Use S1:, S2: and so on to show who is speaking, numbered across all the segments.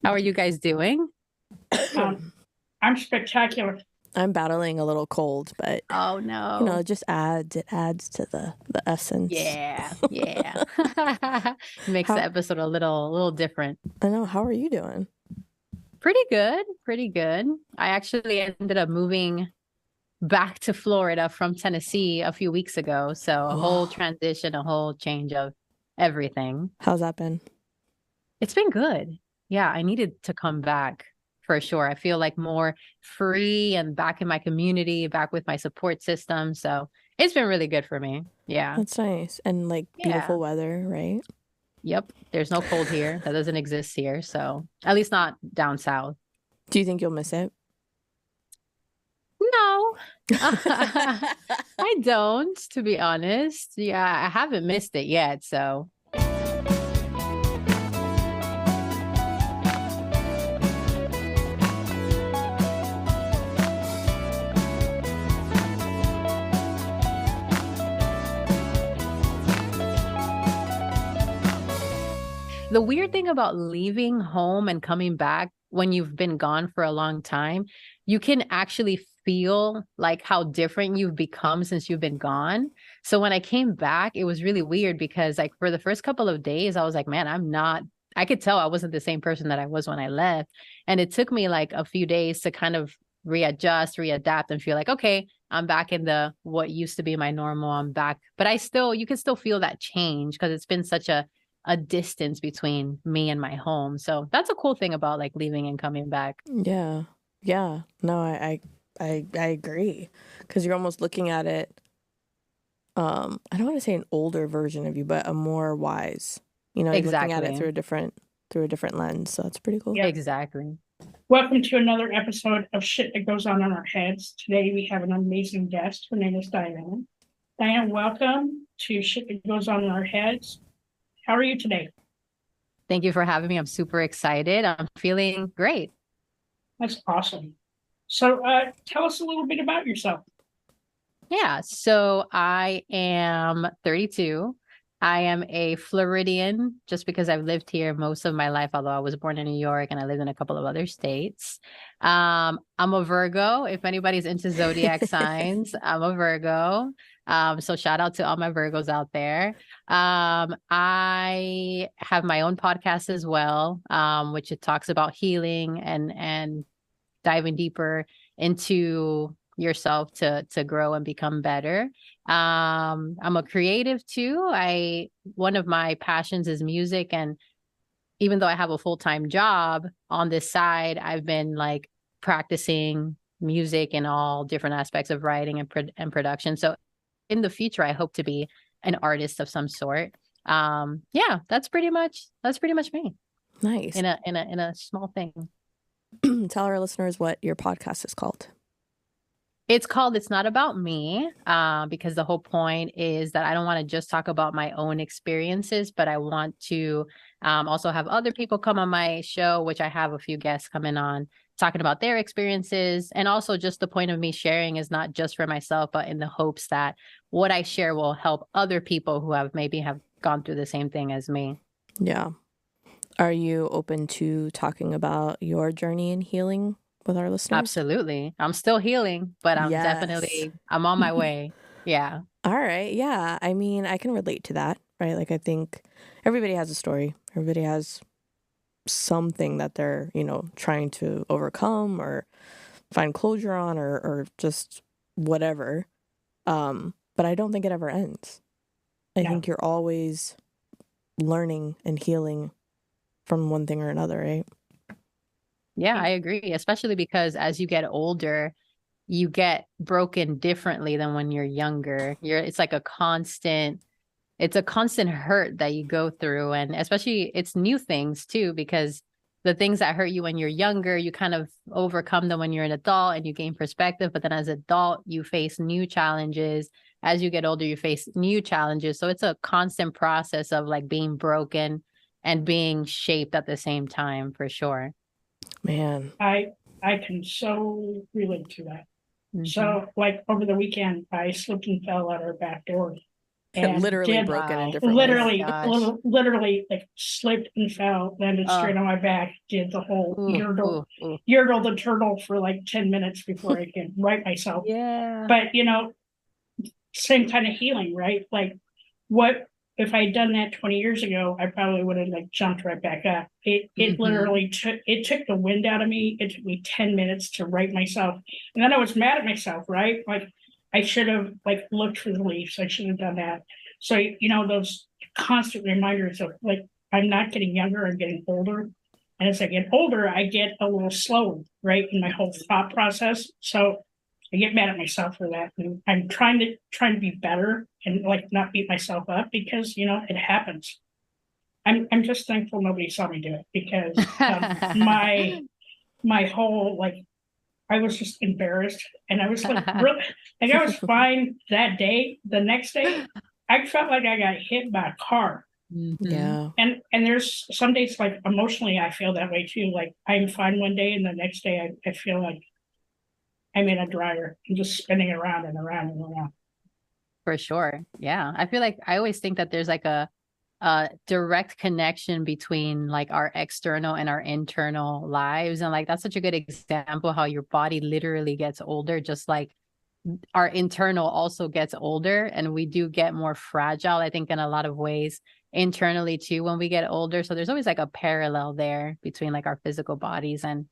S1: How are you guys doing?
S2: Um, I'm spectacular.
S3: I'm battling a little cold, but
S1: Oh
S3: it
S1: no.
S3: just adds to the essence.
S1: Yeah, yeah. Makes the
S3: How
S1: episode a little different.
S3: I know, how are you doing?
S1: Pretty good, pretty good. I actually ended up moving back to Florida from Tennessee a few weeks ago, so a whole
S3: Oh,
S1: transition, a whole change of everything.
S3: how's that been?
S1: It's been good. Yeah, I needed to come back for sure. I feel like more free and back in my community, back with my support system. So it's been really good for me. Yeah.
S3: That's nice. And like
S1: Yeah.
S3: beautiful weather, right?
S1: Yep. There's no cold here. That doesn't exist here. So at least not down south.
S3: Do you think you'll miss it?
S1: No. I don't, to be honest. Yeah, I haven't missed it yet. So the weird thing about leaving home and coming back when you've been gone for a long time, you can actually feel like how different you've become since you've been gone. So when I came back, it was really weird because like for the first couple of days, I was like, man, I could tell I wasn't the same person that I was when I left. And it took me like a few days to kind of readjust, readapt and feel like, okay, I'm back in the what used to be my normal. I'm back. But you can still feel that change because it's been such a distance between me and my home. So that's a cool thing about like leaving and coming back.
S3: Yeah. Yeah. No, I agree. Because you're almost looking at it, I don't want to say an older version of you, but a more wise. You're looking at it
S1: Exactly.
S3: through a different lens. So that's pretty cool.
S2: Yeah.
S1: Exactly.
S2: Welcome to another episode of Shit That Goes On in Our Heads. Today we have an amazing guest. Her name is Diane. Diane, welcome to Shit That Goes On in Our Heads. How are you today?
S1: Thank you for having me. I'm super excited. I'm feeling great.
S2: That's awesome. So tell us a little bit about yourself.
S1: Yeah. So I am 32. I am a Floridian just because I've lived here most of my life, although I was born in New York and I lived in a couple of other states. I'm a Virgo. If anybody's into zodiac signs, I'm a Virgo. So shout out to all my Virgos out there. I have my own podcast as well, which it talks about healing and diving deeper into yourself to grow and become better. I'm a creative too. I One of my passions is music, and even though I have a full-time job on this side, I've been like practicing music in all different aspects of writing and production. So in the future, I hope to be an artist of some sort. Yeah, that's pretty much me
S3: Nice.
S1: in a small thing.
S3: Tell our listeners what your podcast is called.
S1: It's called It's Not About Me, because the whole point is that I don't want to just talk about my own experiences, but I want to also have other people come on my show, which I have a few guests coming on talking about their experiences. And also just the point of me sharing is not just for myself, but in the hopes that what I share will help other people who have gone through the same thing as me.
S3: Yeah. Are you open to talking about your journey in healing with our listeners?
S1: Absolutely. I'm still healing, but
S3: Yes.
S1: I'm on my way. Yeah.
S3: All right. Yeah. I mean, I can relate to that, right? Like, I think everybody has a story. Everybody has something that they're, trying to overcome or find closure on or just whatever. But I don't think it ever ends. I
S2: Yeah.
S3: think you're always learning and healing from one thing or another, right?
S1: Yeah, I agree, especially because as you get older, you get broken differently than when you're younger. It's a constant hurt that you go through. And especially it's new things too, because the things that hurt you when you're younger, you kind of overcome them when you're an adult and you gain perspective. But then as an adult, you face new challenges. As you get older, you face new challenges. So it's a constant process of like being broken and being shaped at the same time, for sure.
S3: Man.
S2: I can so relate to that.
S1: Hmm.
S2: So like over the weekend, I slipped and fell out our back door. and
S3: Literally
S2: did
S3: broken in
S1: Wow.
S3: different ways.
S1: Oh my
S2: literally,
S1: gosh.
S2: literally like slipped and fell, landed straight on my back, did the whole
S1: Ooh, ooh, ooh.
S2: Yertle the turtle for like 10 minutes before I could right myself.
S1: Yeah.
S2: But same kind of healing, right? Like, what if I had done that 20 years ago? I probably would have like jumped right back up. It literally took the wind out of me. It took me 10 minutes to right myself, and then I was mad at myself, right? Like, I should have like looked for the leaves. I should have done that. So those constant reminders of like, I'm not getting younger, I'm getting older. And as I get older, I get a little slower, right, in my whole thought process. So I get mad at myself for that. And I'm trying to be better and like not beat myself up because it happens. I'm just thankful nobody saw me do it because my whole like I was just embarrassed and I was like really like I was fine that day. The next day, I felt like I got hit by a car.
S3: Yeah.
S2: And there's some days like emotionally I feel that way too. Like I'm fine one day and the next day I feel like I'm in a dryer and just spinning around and around and around.
S1: For sure. Yeah. I feel like I always think that there's like a direct connection between like our external and our internal lives. And like that's such a good example how your body literally gets older, just like our internal also gets older, and we do get more fragile, I think, in a lot of ways internally too when we get older. So there's always like a parallel there between like our physical bodies and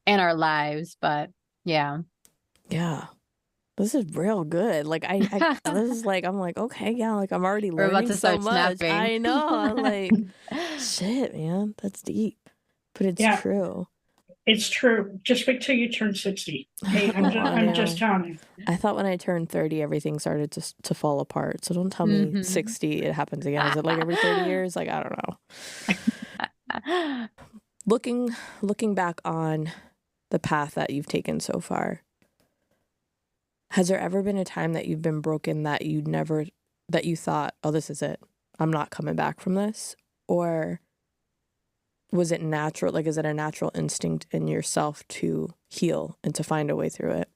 S1: our lives. But yeah.
S3: Yeah. This is real good. Like this is like I'm like, okay, yeah, like I'm already
S1: We're about
S3: learning
S1: to
S3: so
S1: start
S3: much.
S1: snapping.
S3: I know. I'm like, shit, man, that's deep. But it's
S2: Yeah.
S3: true.
S2: It's true. Just wait till you turn 60. Hey,
S3: Oh, I
S2: I'm
S3: know.
S2: just telling you.
S3: I thought when I turned 30, everything started to fall apart. So don't tell me 60, it happens again. Is it like every 30 years? Like, I don't know. Looking back on the path that you've taken so far, has there ever been a time that you've been broken that you thought, oh, this is it, I'm not coming back from this? Or was it natural? Like, is it a natural instinct in yourself to heal and to find a way through it?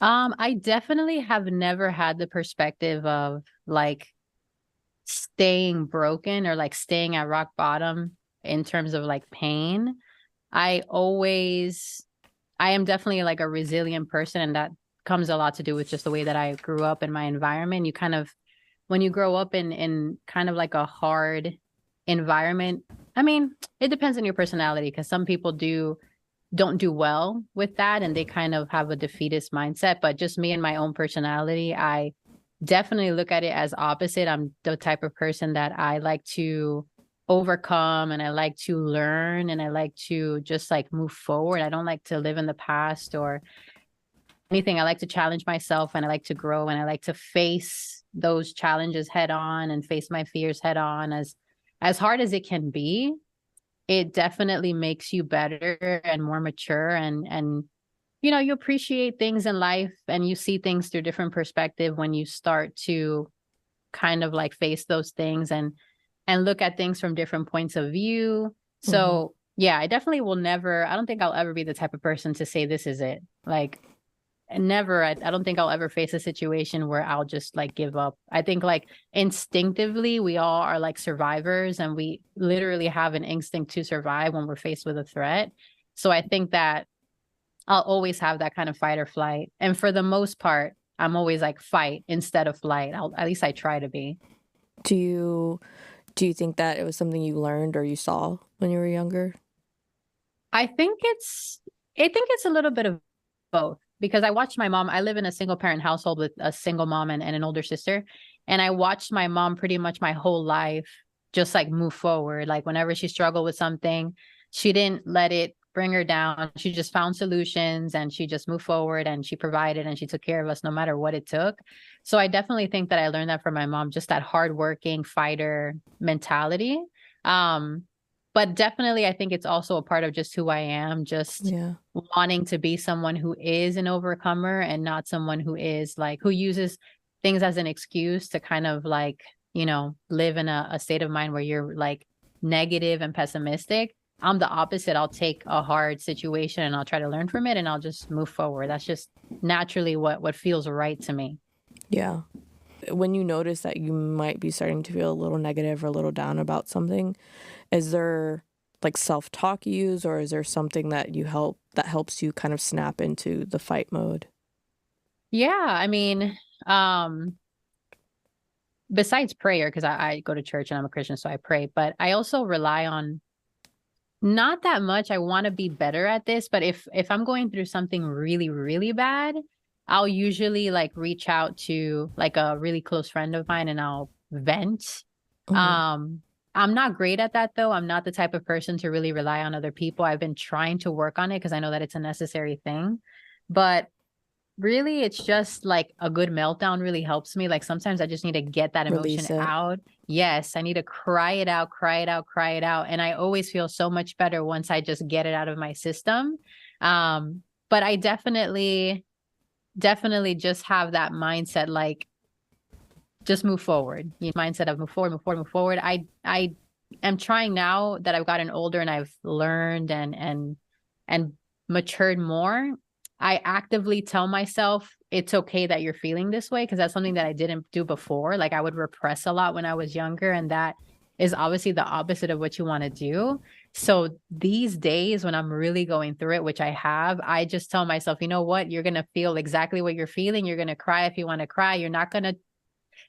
S1: I definitely have never had the perspective of like staying broken or like staying at rock bottom in terms of like pain. I am definitely like a resilient person, and that comes a lot to do with just the way that I grew up in my environment. You kind of, when you grow up in kind of like a hard environment, I mean, it depends on your personality because some people don't do well with that and they kind of have a defeatist mindset. But just me and my own personality, I definitely look at it as opposite. I'm the type of person that I like to overcome and I like to learn and I like to just like move forward. I don't like to live in the past or anything. I like to challenge myself and I like to grow and I like to face those challenges head on and face my fears head on. As hard as it can be, it definitely makes you better and more mature, and you appreciate things in life and you see things through different perspective when you start to kind of like face those things and look at things from different points of view. So yeah, I definitely will never, I don't think I'll ever be the type of person to say this is it. Like never, I don't think I'll ever face a situation where I'll just like give up. I think like instinctively we all are like survivors and we literally have an instinct to survive when we're faced with a threat. So I think that I'll always have that kind of fight or flight. And for the most part, I'm always like fight instead of flight. At least I try to be.
S3: Do you think that it was something you learned or you saw when you were younger?
S1: I think it's a little bit of both because I watched my mom. I live in a single parent household with a single mom and an older sister. And I watched my mom pretty much my whole life just like move forward. Like whenever she struggled with something, she didn't let it bring her down. She just found solutions and she just moved forward and she provided and she took care of us no matter what it took. So I definitely think that I learned that from my mom, just that hardworking fighter mentality. But definitely I think it's also a part of just who I am, just wanting to be someone who is an overcomer and not someone who is like, who uses things as an excuse to kind of like, live in a state of mind where you're like negative and pessimistic. I'm the opposite. I'll take a hard situation and I'll try to learn from it and I'll just move forward. That's just naturally what feels right to me.
S3: Yeah. when you notice that you might be starting to feel a little negative or a little down about something, is there like self-talk you use, or is there something that helps you kind of snap into the fight mode?
S1: Yeah, I mean, um, besides prayer, because I go to church and I'm a Christian, so I pray, but I also rely on not that much. I want to be better at this, but if I'm going through something really, really bad, I'll usually like reach out to like a really close friend of mine and I'll vent.
S3: Mhm.
S1: Um, I'm not great at that though. I'm not the type of person to really rely on other people. I've been trying to work on it because I know that it's a necessary thing. But really, it's just like a good meltdown really helps me. Like sometimes I just need to get that emotion
S3: Release it.
S1: out. Yes, I need to cry it out, cry it out, cry it out. And I always feel so much better once I just get it out of my system. But I definitely just have that mindset, like just move forward. Mindset of move forward, move forward, move forward. I am trying now that I've gotten older and I've learned and matured more. I actively tell myself it's okay that you're feeling this way because that's something that I didn't do before. Like I would repress a lot when I was younger, and that is obviously the opposite of what you want to do. So these days when I'm really going through it, which I have, I just tell myself, you know what? You're going to feel exactly what you're feeling. You're going to cry if you want to cry. You're not going to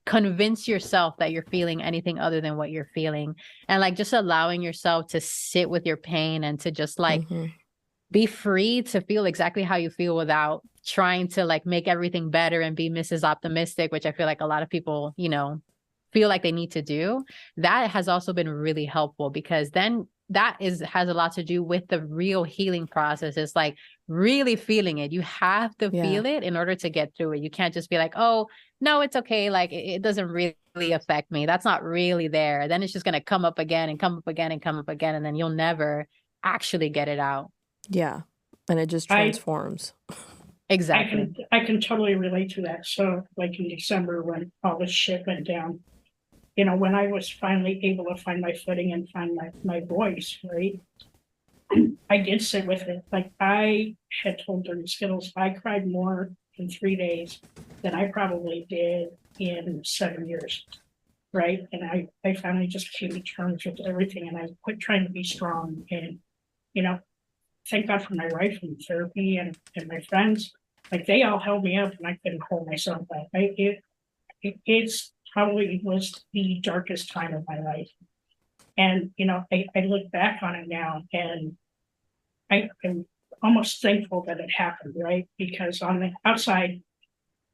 S1: convince yourself that you're feeling anything other than what you're feeling. And like just allowing yourself to sit with your pain and to just like
S3: Mhm.
S1: be free to feel exactly how you feel without trying to like make everything better and be Mrs. Optimistic, which I feel like a lot of people, feel like they need to do. That has also been really helpful because then that has a lot to do with the real healing process. It's like really feeling it. You have to
S3: Yeah.
S1: feel it in order to get through it. You can't just be like, oh, no, it's okay. Like it doesn't really affect me. That's not really there. Then it's just going to come up again and come up again and come up again. And then you'll never actually get it out.
S3: Yeah. And it just
S2: I
S3: transforms.
S1: Exactly.
S2: I can totally relate to that. So like in December when all this shit went down, when I was finally able to find my footing and find my voice, right? I did sit with it. Like I had told Dirty Skittles, I cried more in 3 days than I probably did in 7 years. Right. And I finally just came to terms with everything and I quit trying to be strong. And, thank God for my wife and therapy and my friends. Like they all held me up and I couldn't hold myself up. It's probably was the darkest time of my life. And, I look back on it now and I'm almost thankful that it happened, right? Because on the outside,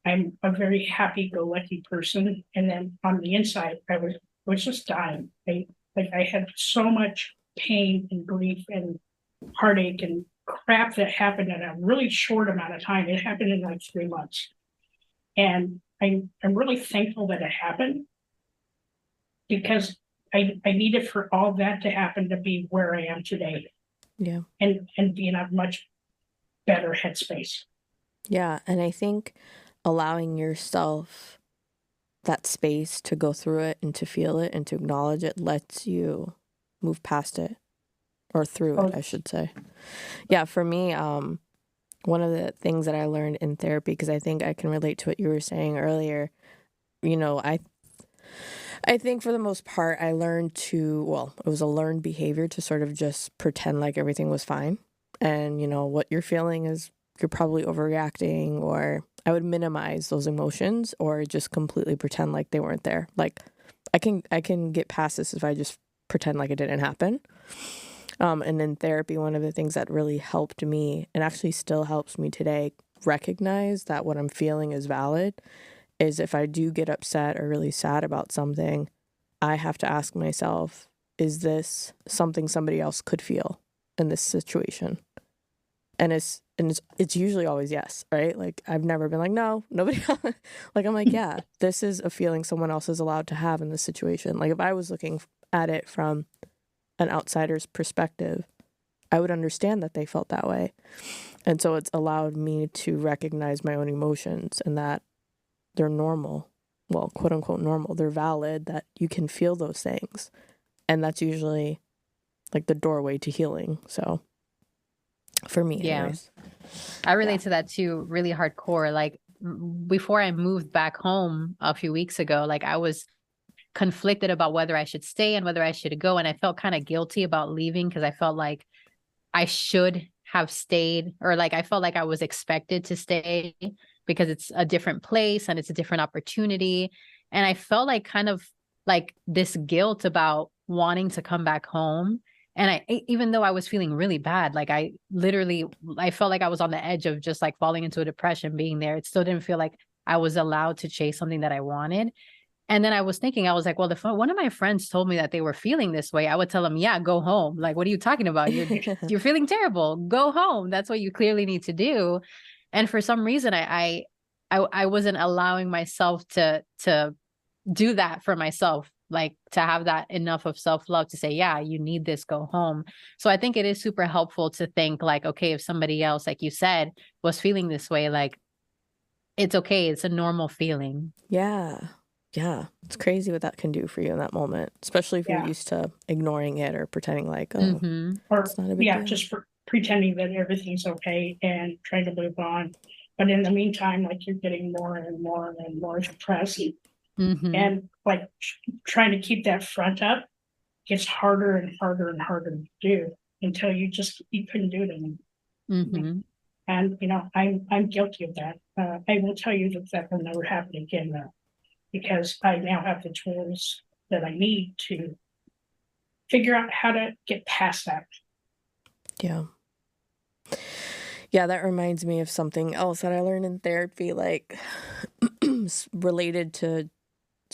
S2: I'm a very happy-go-lucky person, and then on the inside, I was just dying. I had so much pain and grief and heartache and crap that happened in a really short amount of time. It happened in like 3 months, and I'm really thankful that it happened because I needed for all that to happen to be where I am today
S3: Yeah.
S2: and be in a much better headspace.
S3: Yeah. And I think allowing yourself that space to go through it and to feel it and to acknowledge it lets you move past it, or through it,
S2: Oh,
S3: I should say. Yeah, for me, one of the things that I learned in therapy, because I think I can relate to what you were saying earlier, I think for the most part, I learned it was a learned behavior to sort of just pretend like everything was fine. And, what you're feeling is you're probably overreacting, or I would minimize those emotions or just completely pretend like they weren't there. Like I can get past this if I just pretend like it didn't happen. And in therapy, one of the things that really helped me, and actually still helps me today, recognize that what I'm feeling is valid, is if I do get upset or really sad about something, I have to ask myself, is this something somebody else could feel in this situation? And it's usually always yes, right? Like I've never been like, no, nobody else. Like I'm like, yeah, this is a feeling someone else is allowed to have in this situation. Like if I was looking at it from an outsider's perspective, I would understand that they felt that way. And so it's allowed me to recognize my own emotions and that they're normal. Well, quote unquote normal. They're valid, that you can feel those things. And that's usually like the doorway to healing. So for me,
S1: Yeah.
S3: anyways.
S1: I
S3: Yeah.
S1: relate to that too, really hardcore. Like before I moved back home a few weeks ago, like I was conflicted about whether I should stay and whether I should go. And I felt kind of guilty about leaving because I felt like I should have stayed, or like I felt like I was expected to stay because it's a different place and it's a different opportunity. And I felt like kind of like this guilt about wanting to come back home. And even though I was feeling really bad, like I felt like I was on the edge of just like falling into a depression being there. It still didn't feel like I was allowed to chase something that I wanted. And then I was thinking, I was like, well, if one of my friends told me that they were feeling this way, I would tell them, yeah, go home. Like, what are you talking about? You're feeling terrible. Go home. That's what you clearly need to do. And for some reason, I wasn't allowing myself to do that for myself, like to have that enough of self-love to say, yeah, you need this, go home. So I think it is super helpful to think like, okay, if somebody else, like you said, was feeling this way, like it's okay. It's a normal feeling.
S3: Yeah. Yeah. It's crazy what that can do for you in that moment, especially if you're used to ignoring it or pretending like, oh,
S2: or
S3: it's not a big deal.
S2: just pretending that everything's okay and trying to move on. But in the meantime, like you're getting more and more and more depressed. And like trying to keep that front up gets harder and harder and harder to do until you couldn't do it anymore. And you know, I'm guilty of that. I will tell you that will never happen again though, because I now have the tools that I need to figure out how to get past that.
S3: Yeah. Yeah, that reminds me of something else that I learned in therapy, like related to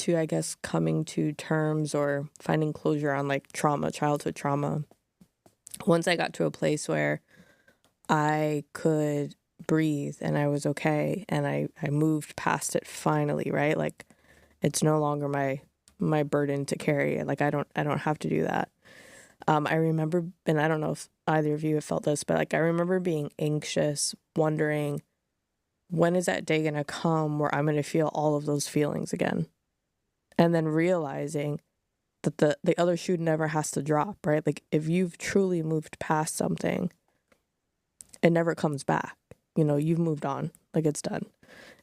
S3: I guess coming to terms or finding closure on like trauma, childhood trauma. Once I got to a place where I could breathe and I was okay and I moved past it finally, right? Like it's no longer my burden to carry. Like I don't have to do that. I remember, and I don't know if either of you have felt this, but like I remember being anxious, wondering when is that day going to come where I'm going to feel all of those feelings again? And then realizing that the other shoe never has to drop, right? Like if you've truly moved past something, it never comes back. You know, you've moved on, like it's done.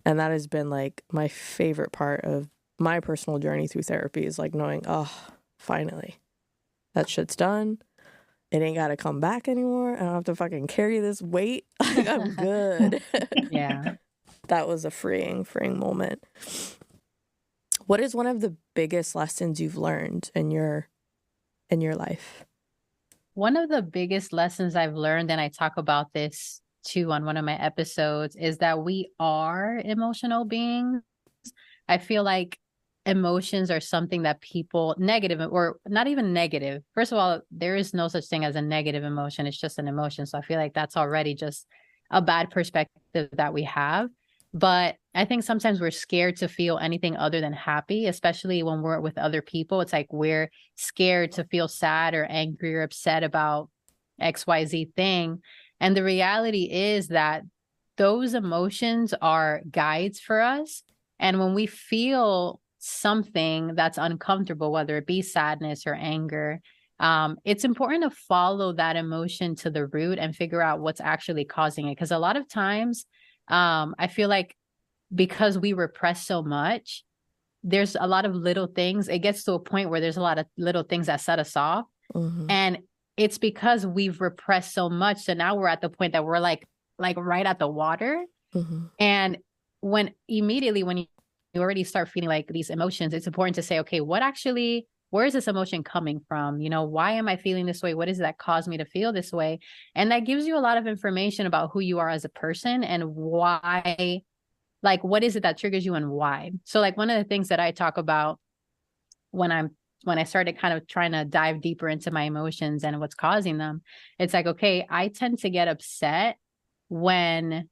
S3: And that has been like my favorite part of my personal journey through therapy is like knowing, oh, finally, that shit's done. It ain't got to come back anymore. I don't have to fucking carry this weight. Like I'm good.
S1: Yeah.
S3: That was a freeing moment. What is one of the biggest lessons you've learned in your life?
S1: One of the biggest lessons I've learned, and I talk about this too on one of my episodes, is that we are emotional beings. I feel like emotions are something that people negative or not even negative. First of all, there is no such thing as a negative emotion. It's just an emotion. So I feel like that's already just a bad perspective that we have. But I think sometimes we're scared to feel anything other than happy, especially when we're with other people. It's like we're scared to feel sad or angry or upset about XYZ thing. And the reality is that those emotions are guides for us. And when we feel something that's uncomfortable, whether it be sadness or anger, it's important to follow that emotion to the root and figure out what's actually causing it. Because a lot of times, I feel like because we repress so much, there's a lot of little things. It gets to a point where there's a lot of little things that set us off. And it's because we've repressed so much. So now we're at the point that we're like right at the water. And when you already start feeling like these emotions, it's important to say, okay, where is this emotion coming from? You know, why am I feeling this way? What is it that caused me to feel this way? And that gives you a lot of information about who you are as a person and why, like, what is it that triggers you and why? So like one of the things that I talk about when I started kind of trying to dive deeper into my emotions and what's causing them, it's like, okay, I tend to get upset when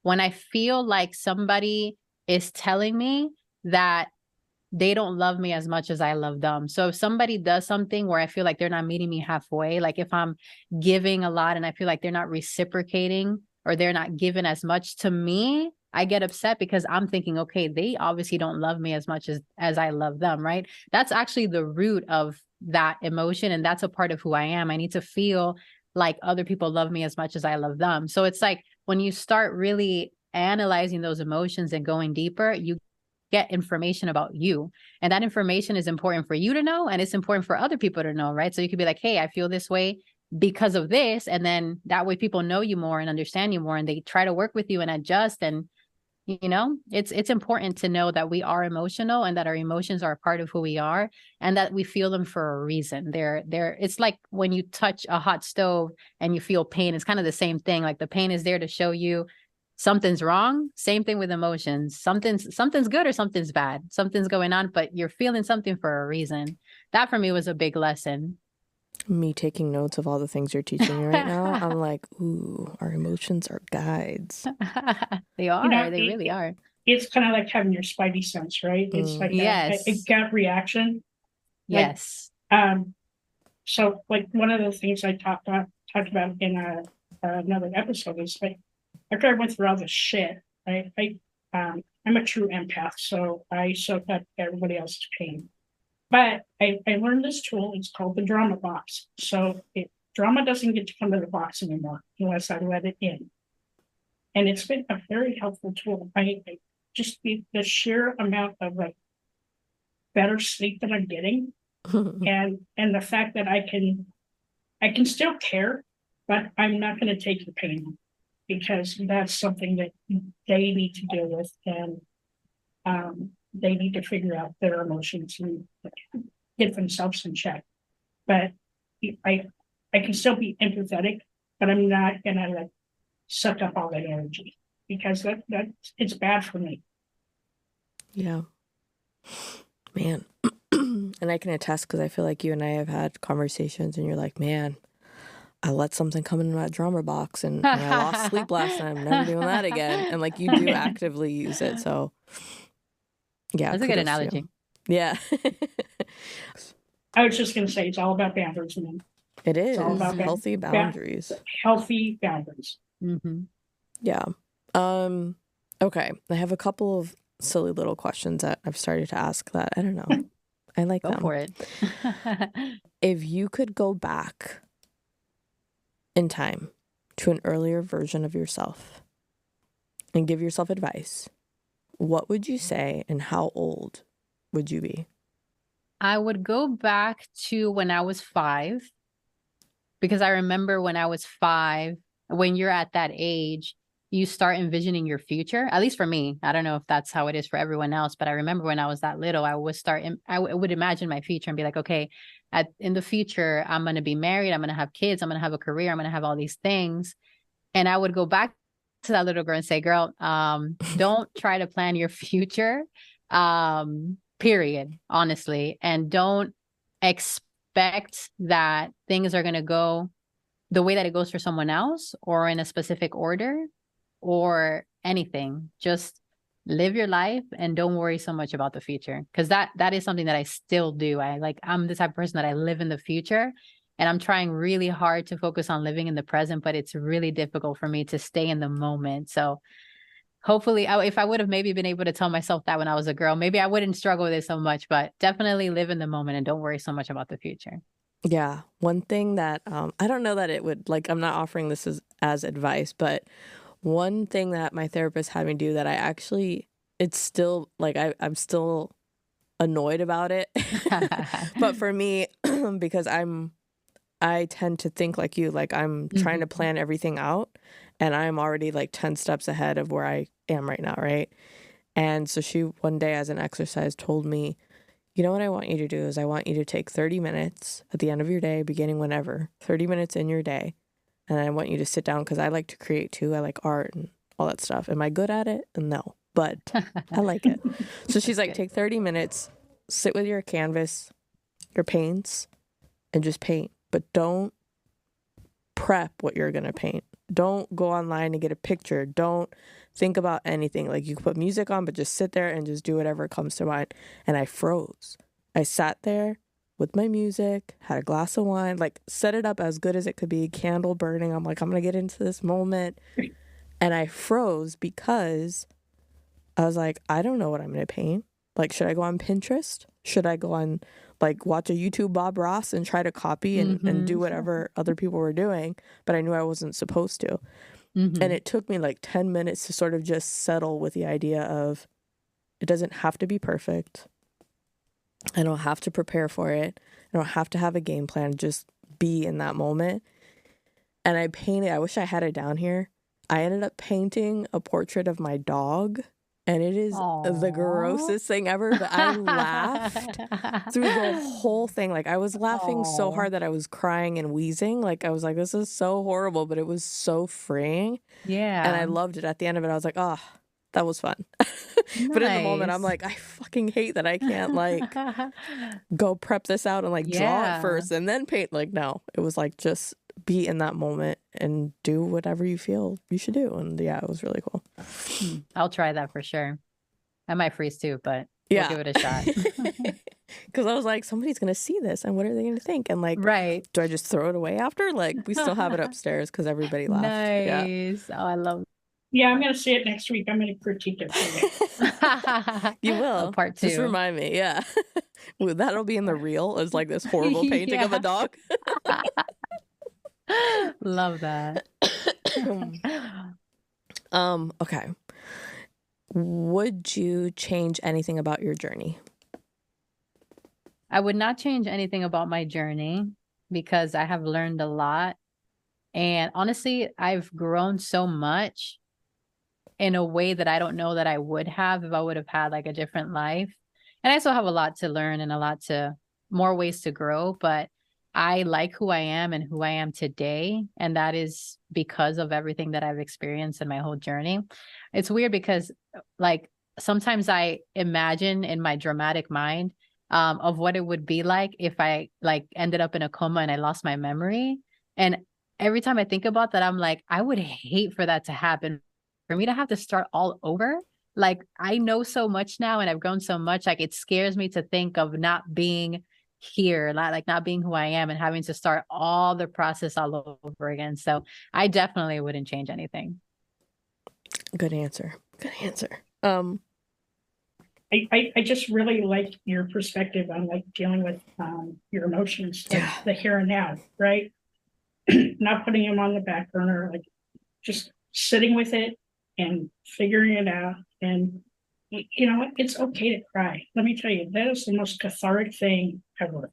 S1: I feel like somebody is telling me that they don't love me as much as I love them. So if somebody does something where I feel like they're not meeting me halfway, like if I'm giving a lot and I feel like they're not reciprocating or they're not giving as much to me, I get upset because I'm thinking, okay, they obviously don't love me as much as I love them, right? That's actually the root of that emotion. And that's a part of who I am. I need to feel like other people love me as much as I love them. So it's like when you start really analyzing those emotions and going deeper, you get information about you. And that information is important for you to know, and it's important for other people to know, right? So you could be like, hey, I feel this way because of this. And then that way people know you more and understand you more, and they try to work with you and adjust. And it's important to know that we are emotional, and that our emotions are a part of who we are, and that we feel them for a reason. It's like when you touch a hot stove and you feel pain, it's kind of the same thing. Like the pain is there to show you something's wrong. Same thing with emotions. Something's good or something's bad. Something's going on, but you're feeling something for a reason. That for me was a big lesson.
S3: Me taking notes of all the things you're teaching me right now, I'm like, ooh, our emotions are guides.
S1: They are. They really are.
S2: It's kind of like having your spidey sense, right? It's like
S1: yes.
S2: a gut reaction.
S1: Yes.
S2: So like one of the things I talked about in another episode is like, after I went through all this shit, I'm a true empath, so I soak up everybody else's pain. But I learned this tool. It's called the drama box. So drama doesn't get to come to the box anymore unless I let it in. And it's been a very helpful tool. I just the sheer amount of like better sleep that I'm getting, and the fact that I can still care, but I'm not going to take the pain, because that's something that they need to deal with, and they need to figure out their emotions and get themselves in check. But I can still be empathetic, but I'm not gonna like suck up all that energy, because that it's bad for me.
S3: Yeah, man. And I can attest, because I feel like you and I have had conversations, and you're like, man, I let something come in my drama box, and I lost sleep last night. I'm never doing that again. And like, you do actively use it. So yeah,
S1: that's a good analogy.
S3: Yeah.
S2: I was just going to say, it's all about boundaries, man.
S3: It is all about healthy boundaries.
S2: Healthy boundaries.
S1: Mm-hmm.
S3: Yeah. Okay. I have a couple of silly little questions that I've started to ask that I don't know. I like
S1: Go
S3: them.
S1: for it.
S3: If you could go back in time to an earlier version of yourself and give yourself advice, what would you say, and how old would you be?
S1: I would go back to when I was 5, because I remember when I was 5, when you're at that age, you start envisioning your future. At least for me, I don't know if that's how it is for everyone else, but I remember when I was that little, I would imagine my future and be like, okay, in the future, I'm going to be married. I'm going to have kids. I'm going to have a career. I'm going to have all these things. And I would go back to that little girl and say, girl, don't try to plan your future, period, honestly. And don't expect that things are going to go the way that it goes for someone else, or in a specific order, or anything. Just live your life and don't worry so much about the future. Because that is something that I still do. I'm the type of person that I live in the future, and I'm trying really hard to focus on living in the present, but it's really difficult for me to stay in the moment. So hopefully, if I would have maybe been able to tell myself that when I was a girl, maybe I wouldn't struggle with it so much. But definitely live in the moment and don't worry so much about the future.
S3: Yeah. One thing that I don't know that it would, like, I'm not offering this as advice, but one thing that my therapist had me do that it's still like, I'm still annoyed about it. But for me, because I tend to think like you, like I'm trying to plan everything out, and I'm already like 10 steps ahead of where I am right now, right? And so she one day as an exercise told me, you know what I want you to do is I want you to take 30 minutes at the end of your day, beginning whenever, 30 minutes in your day. And I want you to sit down, because I like to create too. I like art and all that stuff. Am I good at it? No, but I like it. So she's like, take 30 minutes, sit with your canvas, your paints, and just paint. But don't prep what you're going to paint. Don't go online and get a picture. Don't think about anything. Like, you can put music on, but just sit there and just do whatever comes to mind. And I froze. I sat there with my music, had a glass of wine, like set it up as good as it could be, candle burning. I'm like, I'm going to get into this moment. And I froze because I was like, I don't know what I'm going to paint. Like, should I go on Pinterest? Should I go on, like, watch a YouTube Bob Ross and try to copy and do whatever other people were doing? But I knew I wasn't supposed to. And
S1: Mhm.
S3: it took me like 10 minutes to sort of just settle with the idea of it doesn't have to be perfect. I don't have to prepare for it. I don't have to have a game plan. Just be in that moment. And I painted, I wish I had it down here. I ended up painting a portrait of my dog, and it is the
S1: Aw.
S3: grossest thing ever, but I laughed through the whole thing. Like, I was laughing so
S1: Aw.
S3: hard that I was crying and wheezing. Like, I was like, this is so horrible, but it was so freeing. And I
S1: Yeah.
S3: loved it. At the end of it, I was like, oh, that was fun. But in the moment, I'm
S1: Nice.
S3: like, I fucking hate that I can't, like, go prep this out and, like, draw it
S1: Yeah.
S3: first and then paint. Like, no, it was like, just be in that moment and do whatever you feel you should do. And yeah, it was really cool.
S1: I'll try that for sure. I might freeze too, but we'll
S3: Yeah.
S1: give it a shot.
S3: Because I was like, somebody's going to see this and what are they going to think? And like,
S1: Right.
S3: do I just throw it away after? Like, we still have it upstairs because everybody laughed. Yeah.
S1: Nice. Oh, I love
S2: Yeah, I'm gonna see it next week. I'm gonna critique it for you.
S3: You
S1: a
S3: will.
S1: part
S3: Just
S1: 2.
S3: remind me. Yeah. Well, that'll be in the reel as like this horrible painting of a
S1: Yeah.
S3: dog.
S1: Love that.
S3: Okay. Would you change anything about your journey?
S1: I would not change anything about my journey because I have learned a lot. And honestly, I've grown so much in a way that I don't know that I would have if I would have had like a different life. And I still have a lot to learn and a lot to more ways to grow, but I like who I am and who I am today. And that is because of everything that I've experienced in my whole journey. It's weird because like sometimes I imagine in my dramatic mind of what it would be like if I like ended up in a coma and I lost my memory. And every time I think about that, I'm like, I would hate for that to happen, for me to have to start all over. Like I know so much now and I've grown so much. Like it scares me to think of not being here, like not being who I am and having to start all the process all over again. So I definitely wouldn't change anything.
S3: Good answer. Good answer.
S2: I just really like your perspective on like dealing with your emotions, like
S3: Yeah.
S2: the here and now, right? Not putting them on the back burner, like just sitting with it and figuring it out. And you know what? It's okay to cry. Let me tell you, that is the most cathartic thing ever.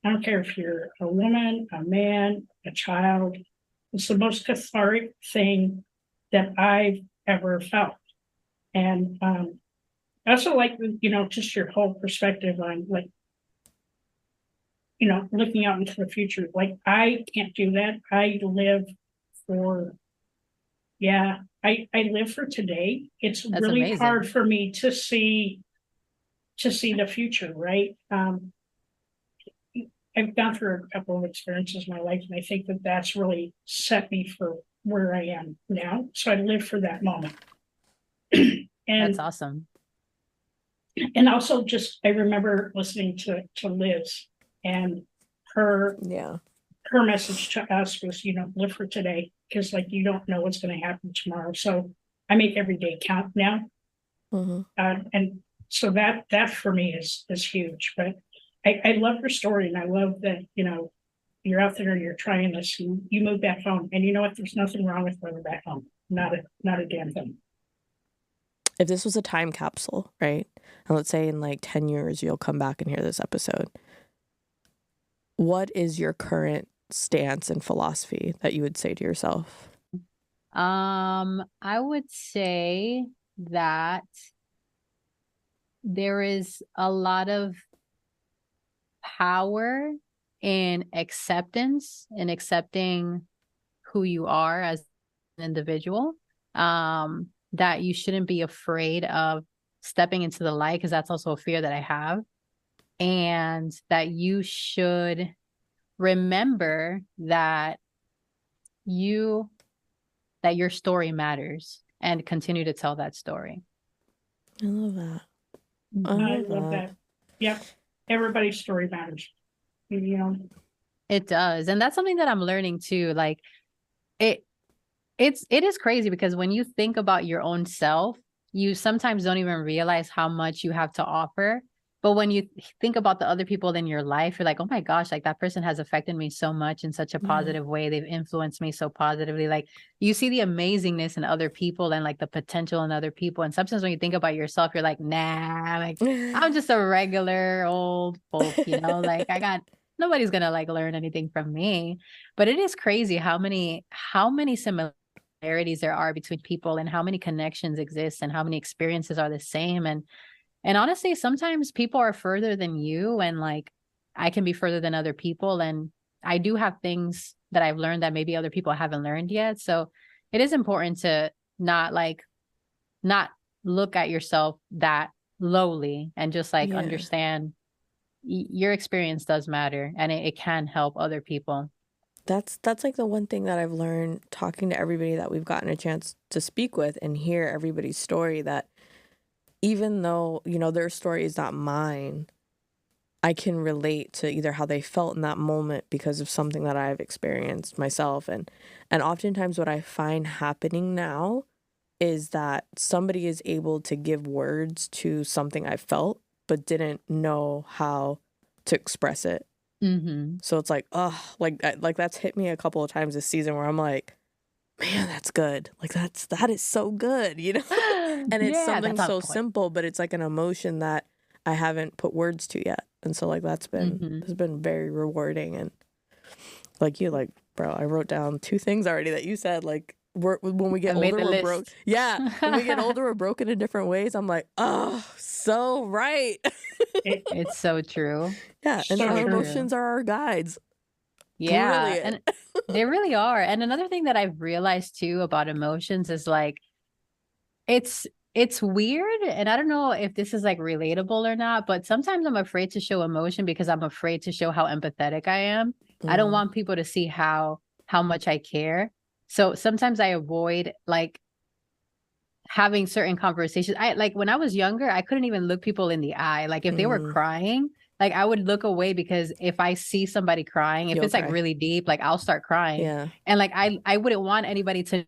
S2: I don't care if you're a woman, a man, a child. It's the most cathartic thing that I've ever felt. And I also like, you know, just your whole perspective on like, you know, looking out into the future. Like I can't do that. I live for, yeah, I live for today. It's
S1: That's
S2: really
S1: amazing.
S2: hard for me to see the future, right? I've gone through a couple of experiences in my life, and I think that that's really set me for where I am now. So I live for that moment.
S1: That's
S2: and
S1: awesome.
S2: and also just I remember listening to Liz and her
S3: Yeah.
S2: her message to us was, you know, live for today, because like you don't know what's going to happen tomorrow. So I make every day count now.
S3: Mm-hmm.
S2: And so that for me is huge. But I love your story, and I love that, you know, you're out there and you're trying this, and you move back home. And you know what? There's nothing wrong with moving back home. Not a damn thing.
S3: If this was a time capsule, right? And let's say in like 10 years, you'll come back and hear this episode. What is your current stance and philosophy that you would say to yourself?
S1: I would say that there is a lot of power in acceptance and accepting who you are as an individual. That you shouldn't be afraid of stepping into the light, because that's also a fear that I have. And that you should remember that your story matters and continue to tell that story.
S3: I love that.
S2: I love that. Yep. Everybody's story matters. You know,
S1: It does. And that's something that I'm learning too. Like it is crazy because when you think about your own self, you sometimes don't even realize how much you have to offer. But when you think about the other people in your life, you're like, oh my gosh, like that person has affected me so much in such a
S3: Yeah.
S1: positive way. They've influenced me so positively. Like you see the amazingness in other people and like the potential in other people. And sometimes when you think about yourself, you're like, nah, like I'm just a regular old folk, you know, like nobody's gonna like learn anything from me. But it is crazy how many similarities there are between people and how many connections exist and how many experiences are the same. And honestly, sometimes people are further than you, and like I can be further than other people. And I do have things that I've learned that maybe other people haven't learned yet. So it is important to not look at yourself that lowly and just like
S3: Yeah.
S1: understand your experience does matter, and it can help other people.
S3: That's like the one thing that I've learned talking to everybody that we've gotten a chance to speak with and hear everybody's story, that even though, you know, their story is not mine, I can relate to either how they felt in that moment because of something that I've experienced myself. And oftentimes what I find happening now is that somebody is able to give words to something I felt but didn't know how to express it.
S1: Mm-hmm.
S3: So it's like, oh, like that's hit me a couple of times this season where I'm like, man, that's good. Like that is so good, you know? And it's
S1: Yeah,
S3: something
S1: that's on
S3: so
S1: point.
S3: simple, but it's like an emotion that I haven't put words to yet. And so like that's
S1: Mm-hmm.
S3: been very rewarding. And like you, like, bro, I wrote down 2 things already that you said, like when we
S1: I
S3: get
S1: made
S3: older,
S1: the
S3: we're broke.
S1: list.
S3: Yeah. When we get older, we're broken in different ways. I'm like, oh, so right.
S2: It,
S1: It's so true.
S3: Yeah. And
S2: so
S3: our
S1: So
S2: true.
S1: true.
S3: emotions are our guides.
S1: Yeah.
S3: Brilliant.
S1: And they really are. And another thing that I've realized too about emotions is like it's it's weird. And I don't know if this is like relatable or not, but sometimes I'm afraid to show emotion because I'm afraid to show how empathetic I am. I don't
S3: Mm,
S1: want people to see how much I care. So sometimes I avoid like having certain conversations. I like when I was younger, I couldn't even look people in the eye. Like if they were
S3: mm,
S1: crying, like I would look away because if I see somebody crying, if
S3: you'll
S1: it's like
S3: cry.
S1: really deep, like I'll start crying.
S3: Yeah.
S1: And like I wouldn't want anybody to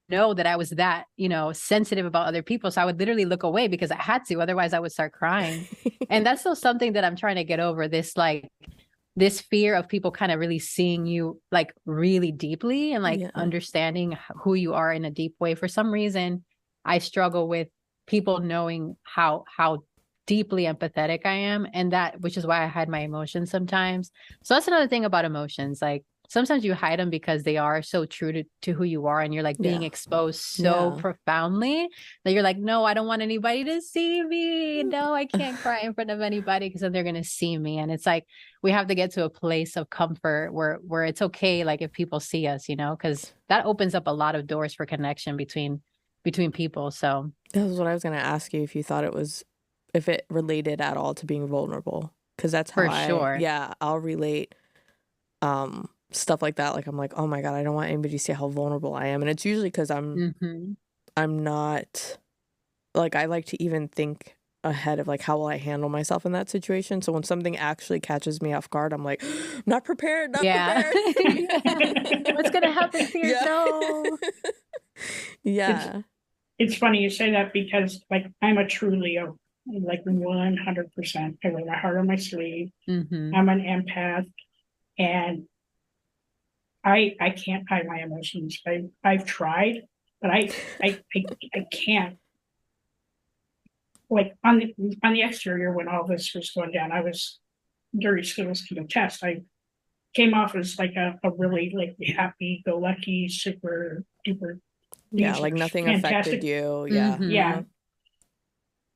S1: know that I was that, sensitive about other people. So I would literally look away because I had to, otherwise I would start crying. And that's still something that I'm trying to get over, this fear of people kind of really seeing you like really deeply and like
S3: Yeah.
S1: understanding who you are in a deep way. For some reason, I struggle with people knowing how deeply empathetic I am, and that which is why I hide my emotions sometimes. So that's another thing about emotions. Like sometimes you hide them because they are so true to who you are, and you're like being
S3: Yeah.
S1: exposed so
S3: Yeah.
S1: profoundly that you're like, no, I don't want anybody to see me. No, I can't cry in front of anybody because then they're gonna see me. And it's like we have to get to a place of comfort where it's okay, like if people see us, because that opens up a lot of doors for connection between people. So
S3: That was what I was going to ask you, if it related at all to being vulnerable. Because that's how
S1: for sure.
S3: I'll relate stuff like that. Like, I'm like, oh my God, I don't want anybody to see how vulnerable I am. And it's usually because
S1: Hmm.
S3: I'm not, like, I like to even think ahead of like how will I handle myself in that situation. So when something actually catches me off guard, I'm like, not prepared, not
S1: Yeah.
S3: prepared.
S1: What's gonna happen here?
S3: Yeah.
S1: No.
S2: It's
S3: Yeah.
S2: it's funny you say that because like I'm a true Leo, like 100%. I wear my heart on my sleeve.
S1: Hmm.
S2: I'm an empath, and I can't hide my emotions. I've tried, but I can't. Like on the exterior, when all this was going down, I was very skills to the test. I came off as like a really like happy go lucky, super duper,
S3: Yeah.
S2: these
S3: Like
S2: are
S3: nothing affected
S2: fantastic.
S3: you. Yeah.
S2: Yeah.
S1: Hmm.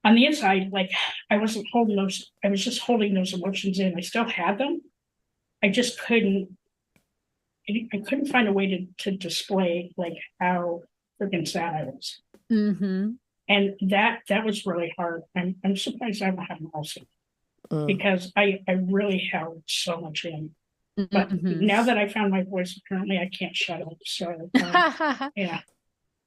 S2: On the inside, like I wasn't holding those, I was just holding those emotions in. I still had them. I just I couldn't find a way to display like how freaking sad I was.
S1: Hmm.
S2: And that was really hard. I'm surprised I don't have mercy
S3: Mm.
S2: because I really held so much in. But
S1: Hmm.
S2: now that I found my voice, apparently I can't shut up. So yeah,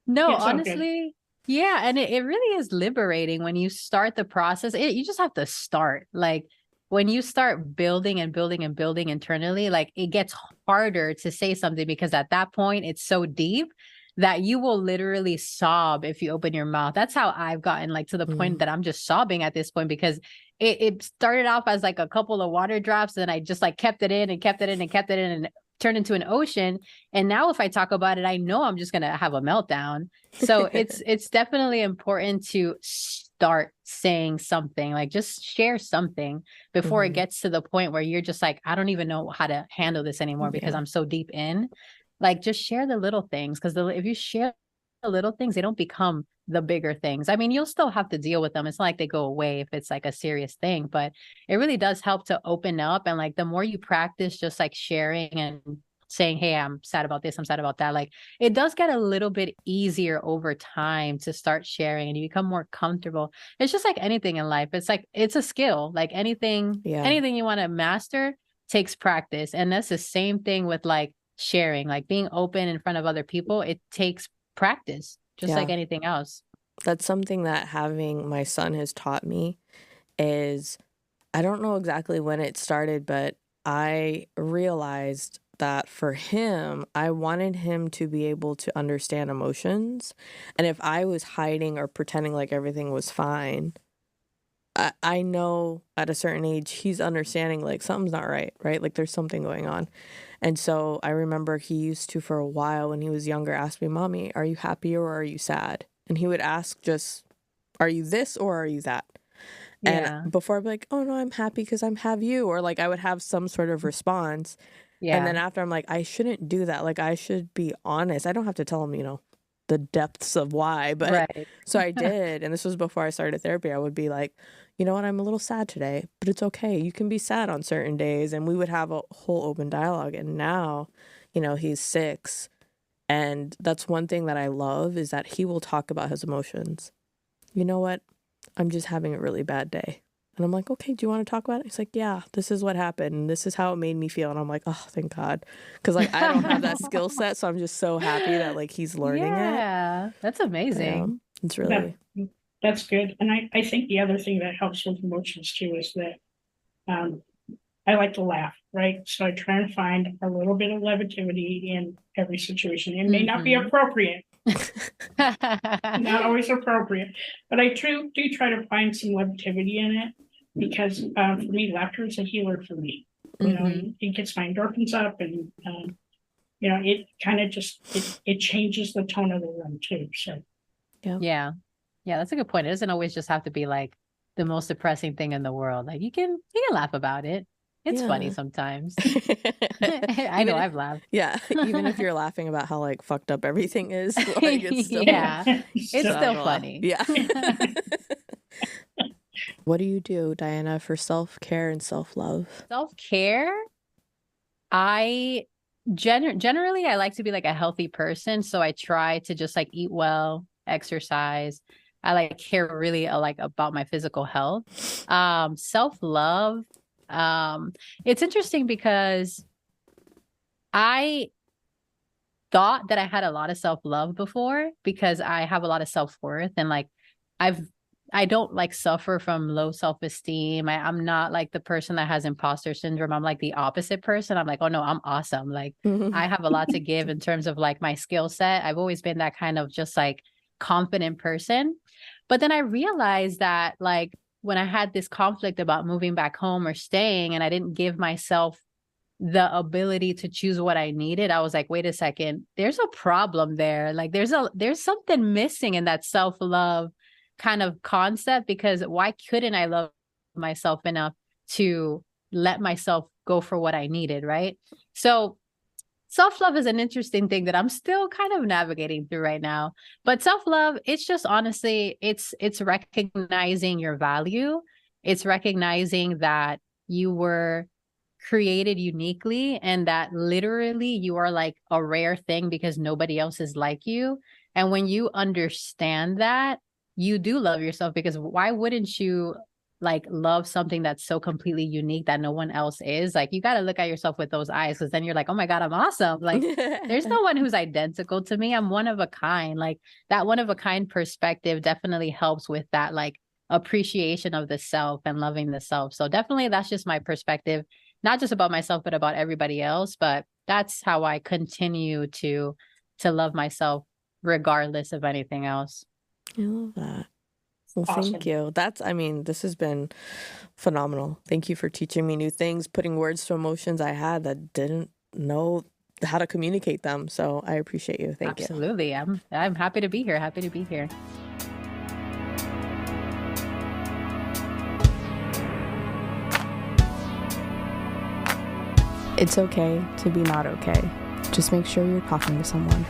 S1: No,
S2: it's all good.
S1: honestly, yeah. And it really is liberating when you start the process. You just have to start. Like when you start building and building and building internally, like it gets harder to say something because at that point it's so deep that you will literally sob if you open your mouth. That's how I've gotten like to the point that I'm just sobbing at this point, because it started off as like a couple of water drops, and I just like kept it in and kept it in and kept it in, and turned into an ocean. And now if I talk about it, I know I'm just gonna have a meltdown. So it's definitely important to start saying something, like just share something before it gets to the point where you're just like, I don't even know how to handle this anymore because I'm so deep in. Like, just share the little things, because if you share the little things, they don't become the bigger things. I mean, you'll still have to deal with them. It's not like they go away if it's like a serious thing, but it really does help to open up. And like, the more you practice just like sharing and saying, hey, I'm sad about this, I'm sad about that, like it does get a little bit easier over time to start sharing, and you become more comfortable. It's just like anything in life. It's like, it's a skill, like anything you want to master takes practice. And that's the same thing with like sharing, like being open in front of other people. It takes practice, just like anything else.
S3: That's something that having my son has taught me. Is I don't know exactly when it started, but I realized that for him, I wanted him to be able to understand emotions. And if I was hiding or pretending like everything was fine, I know at a certain age he's understanding like something's not right, right? Like there's something going on. And so I remember he used to, for a while when he was younger, ask me, Mommy, are you happy or are you sad? And he would ask just, are you this or are you that? And before I'd be like, oh no, I'm happy because I'm have you. Or like I would have some sort of response. And then after I'm like, I shouldn't do that. Like I should be honest. I don't have to tell him, you know, the depths of why. But so I did. And this was before I started therapy. I would be like, you know what, I'm a little sad today, but it's okay. You can be sad on certain days. And we would have a whole open dialogue. And now, you know, he's 6. And that's one thing that I love is that he will talk about his emotions. You know what? I'm just having a really bad day. And I'm like, okay, do you want to talk about it? He's like, yeah, this is what happened. And this is how it made me feel. And I'm like, oh, thank God. Because like, I don't have that skill set. So I'm just so happy that like he's learning it.
S1: Yeah, that's amazing.
S3: It's really...
S2: That's good. And I think the other thing that helps with emotions too is that I like to laugh, right? So I try and find a little bit of levity in every situation. It may not be appropriate. Not always appropriate, but I do try to find some levity in it, because for me, laughter is a healer for me. You know, it gets my endorphins up, and you know, it kind of just it changes the tone of the room too. So
S1: yeah, that's a good point. It doesn't always just have to be like the most depressing thing in the world. Like you can laugh about it. It's funny sometimes. I know I've laughed.
S3: Yeah. Even if you're laughing about how like fucked up everything is, like it's still
S1: it's still funny.
S3: Yeah. What do you do, Diana, for self-care and self-love?
S1: Self-care? I generally I like to be like a healthy person. So I try to just like eat well, exercise. I like care really like about my physical health. Self-love. It's interesting because I thought that I had a lot of self-love before, because I have a lot of self-worth, and like I don't like suffer from low self-esteem. I'm not like the person that has imposter syndrome. I'm like the opposite person. I'm like, oh no, I'm awesome. Like I have a lot to give in terms of like my skill set. I've always been that kind of just like confident person. But then I realized that like when I had this conflict about moving back home or staying, and I didn't give myself the ability to choose what I needed, I was like, wait a second, there's a problem there. Like there's something missing in that self-love kind of concept, because why couldn't I love myself enough to let myself go for what I needed, right? So self-love is an interesting thing that I'm still kind of navigating through right now. But self-love, it's just honestly, it's recognizing your value. It's recognizing that you were created uniquely, and that literally you are like a rare thing because nobody else is like you. And when you understand that, you do love yourself, because why wouldn't you like love something that's so completely unique that no one else is? Like you got to look at yourself with those eyes, because then you're like, oh my God, I'm awesome. Like there's no one who's identical to me. I'm one of a kind. Like that one of a kind perspective definitely helps with that like appreciation of the self and loving the self. So definitely that's just my perspective, not just about myself, but about everybody else. But that's how I continue to love myself regardless of anything else.
S3: I love that. Well,
S2: Awesome.
S3: thank you. This has been phenomenal. Thank you for teaching me new things, putting words to emotions I had that didn't know how to communicate them. So I appreciate you. Thank you.
S1: Absolutely. I'm happy to be here. Happy to be here.
S4: It's okay to be not okay. Just make sure you're talking to someone.